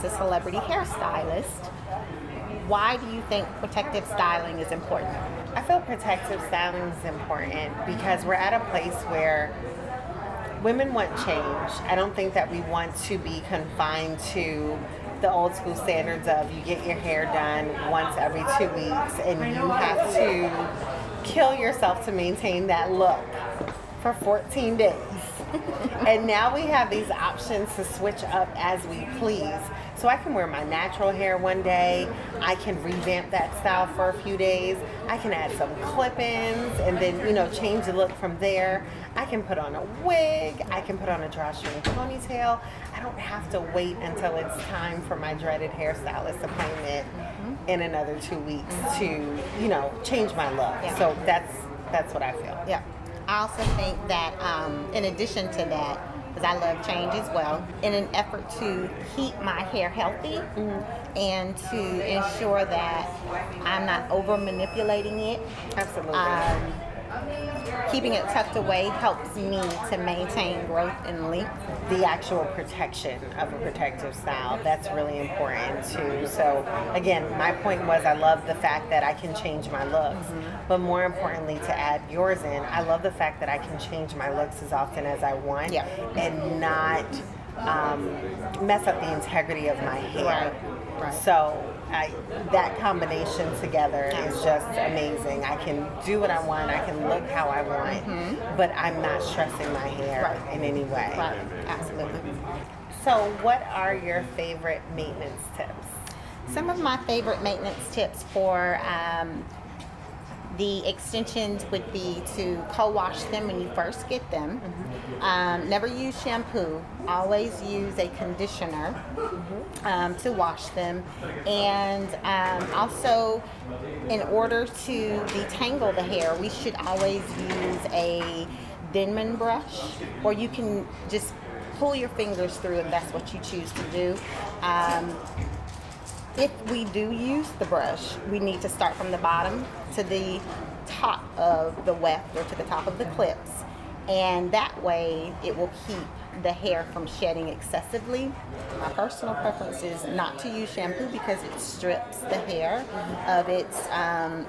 a celebrity hairstylist. Why do you think protective styling is important? I feel protective styling is important because we're at a place where women want change. I don't think that we want to be confined to the old school standards of you get your hair done once every 2 weeks and you have to kill yourself to maintain that look for 14 days. And now we have these options to switch up as we please. So I can wear my natural hair one day, I can revamp that style for a few days, I can add some clip-ins and then, change the look from there. I can put on a wig, I can put on a drawstring ponytail. I don't have to wait until it's time for my dreaded hairstylist appointment in another 2 weeks to, change my look. Yeah. So that's what I feel. Yeah. I also think that in addition to that, because I love change as well, in an effort to keep my hair healthy and to ensure that I'm not over manipulating it. Absolutely. Keeping it tucked away helps me to maintain growth and length. The actual protection of a protective style, that's really important too. So again, my point was I love the fact that I can change my looks, but more importantly, to add yours in, I love the fact that I can change my looks as often as I want and not mess up the integrity of my hair. Right. So that combination together is just amazing. I can do what I want, I can look how I want, but I'm not stressing my hair in any way. Right, absolutely. So what are your favorite maintenance tips? Some of my favorite maintenance tips for the extensions would be to co-wash them when you first get them. Never use shampoo. Always use a conditioner to wash them. And also, in order to detangle the hair, we should always use a Denman brush, or you can just pull your fingers through if that's what you choose to do. If we do use the brush, we need to start from the bottom to the top of the weft or to the top of the clips, and that way it will keep the hair from shedding excessively. My personal preference is not to use shampoo because it strips the hair of its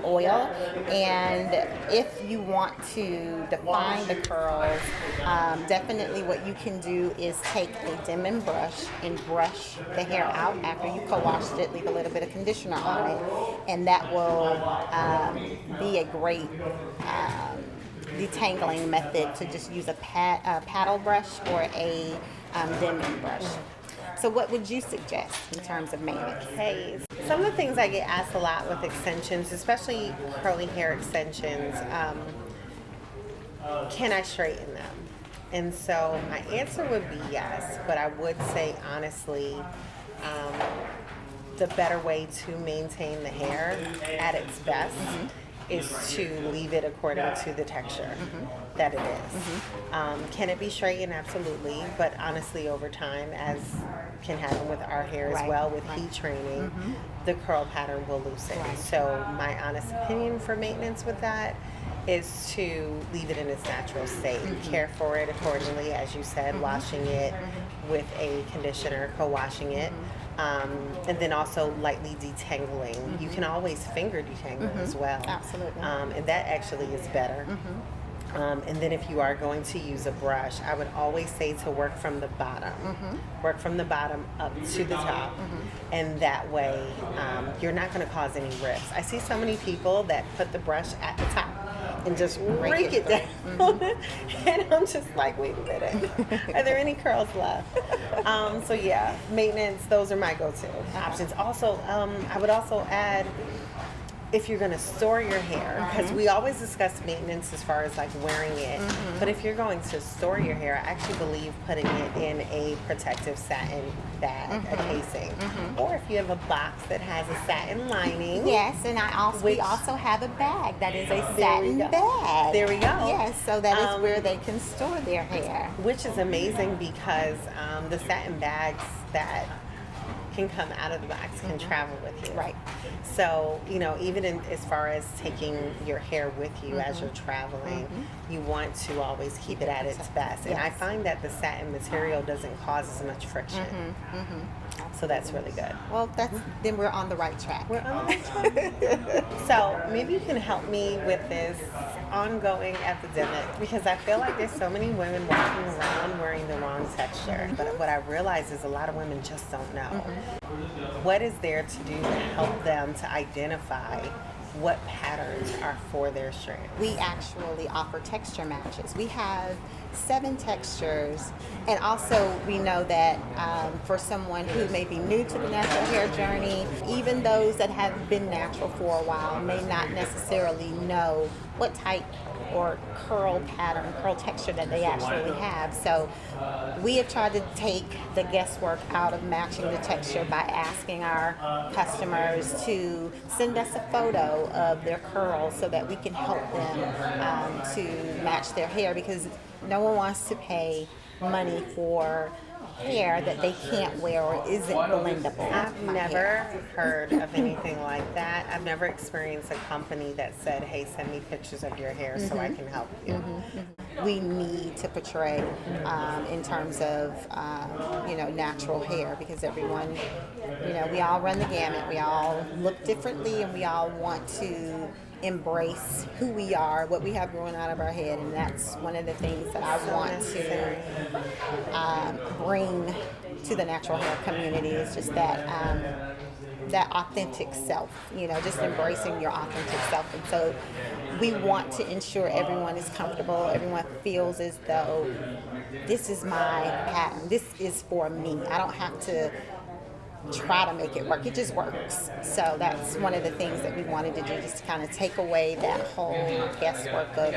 oil, and if you want to define the curls, definitely what you can do is take a Denman brush and brush the hair out after you co-washed it, leave a little bit of conditioner on it, and that will be a great detangling method to just use a paddle brush or a Denman brush. So what would you suggest in terms of maintenance? Okay, some of the things I get asked a lot with extensions, especially curly hair extensions, can I straighten them? And so my answer would be yes, but I would say honestly, the better way to maintain the hair at its best is to leave it according to the texture that it is. Can it be straightened? Absolutely, but honestly over time, as can happen with our hair as well with heat training, the curl pattern will loosen. So my honest opinion for maintenance with that is to leave it in its natural state. Care for it accordingly, as you said, washing it with a conditioner, co-washing it. And then also lightly detangling. You can always finger detangle as well. Absolutely. And that actually is better. And then if you are going to use a brush, I would always say to work from the bottom. Work from the bottom up to the top. And that way, you're not going to cause any rifts. I see so many people that put the brush at the top and just rake it down. And I'm just like, wait a minute. Are there any curls left? So yeah, maintenance, those are my go-to options. Also, I would also add, if you're going to store your hair, because we always discuss maintenance as far as like wearing it, but if you're going to store your hair, I actually believe putting it in a protective satin bag, a casing, or if you have a box that has a satin lining. Yes, and we also have a bag that is a satin bag. There we go. Yes, so that is where they can store their hair. Which is amazing because the satin bags that can come out of the box can travel with you. Right. So, even as far as taking your hair with you as you're traveling, you want to always keep it at its best. And I find that the satin material doesn't cause as much friction. So So that's really good. Well, then we're on the right track. We're on the track. So maybe you can help me with this ongoing epidemic, because I feel like there's so many women walking around wearing the wrong texture. But what I realize is a lot of women just don't know. What is there to do to help them to identify what patterns are for their strands? We actually offer texture matches. We have 7 textures, and also we know that for someone who may be new to the natural hair journey, even those that have been natural for a while may not necessarily know what type or curl pattern, curl texture that they actually have. So we have tried to take the guesswork out of matching the texture by asking our customers to send us a photo of their curls so that we can help them to match their hair, because no one wants to pay money for hair that they can't wear or isn't blendable. I've never heard of anything like that. I've never experienced a company that said, hey, send me pictures of your hair so I can help you. We need to portray in terms of natural hair, because everyone, we all run the gamut. We all look differently, and we all want to embrace who we are, what we have growing out of our head, and that's one of the things that I want to bring to the natural hair community, is just that authentic self, just embracing your authentic self. And so we want to ensure everyone is comfortable, everyone feels as though this is my pattern, this is for me. I don't have to try to make it work, it just works. So that's one of the things that we wanted to do, just to kind of take away that whole guesswork of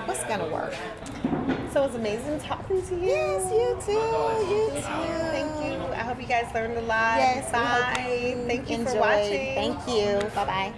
what's going to work. So it was amazing talking to you. Yes, you too. Thank you. I hope you guys learned a lot. Yes, Bye. Thank you for enjoyed. watching. Thank you. Bye-bye.